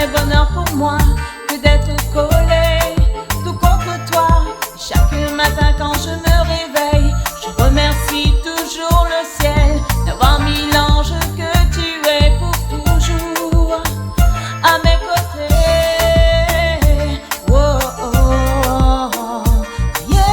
vrai bonheur pour moi que d'être collé tout contre toi. Chaque matin quand je me réveille, je remercie toujours le ciel d'avoir mis l'ange que tu es pour toujours à mes côtés. Oh, oh, oh, yeah.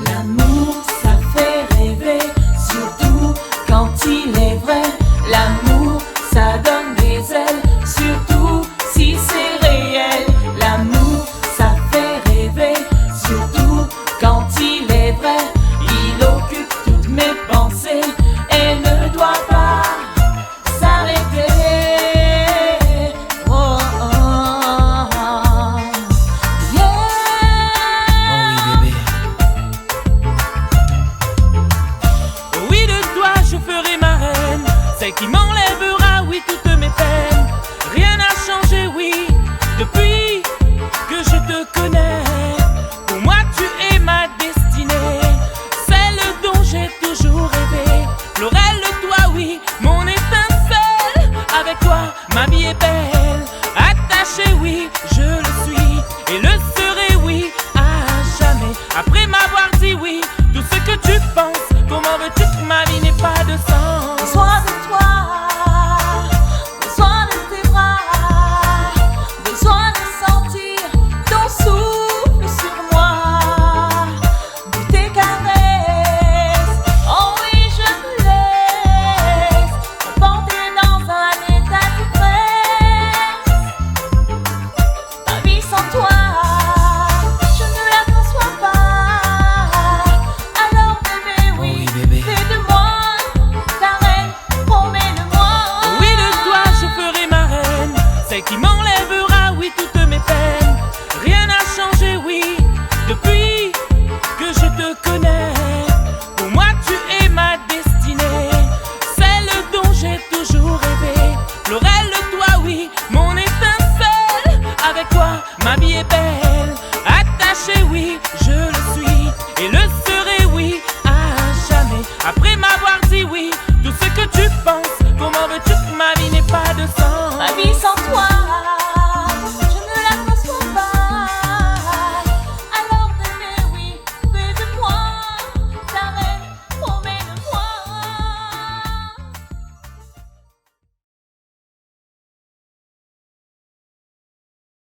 L'amour, ça fait rêver, surtout quand il est vrai. L'amour, ça donne des ailes, surtout si c'est réel. L'amour, ça fait rêver, surtout quand il est vrai. Il occupe toutes mes pensées et ne doit pas s'arrêter. Oh, oh, oh, yeah. Oui, de toi je ferai ma reine, celle qui m'enlèvera, oui, toutes mes peines. Rien n'a changé, oui, depuis que je te connais. Pour moi tu es ma destinée, celle dont j'ai toujours rêvé. Laurel, toi, oui, mon étincelle. Avec toi ma vie est belle, attachée, oui, je le suis et le serai, oui, à jamais. Après m'avoir dit oui, tout ce que tu penses, comment veux-tu que ma vie n'ait pas de sens? Besoin de toi, besoin de tes bras, besoin de sentir ton souffle sur moi, de tes caresses. Oh oui, je me laisse emporter dans un état d'ivresse. Ma vie sans toi, je ne la conçois pas. Alors bébé, oui, fais de moi ta reine, promets-le-moi. Oui, de toi je ferai ma reine, celle qui m'enlèvera, oui, toutes mes peines. Rien n'a changé, oui, depuis que je te connais. Pour moi tu es ma destinée, celle dont j'ai toujours rêvé. Laurel, toi, oui, mon étincelle. Avec toi ma vie est belle, attachée, oui, je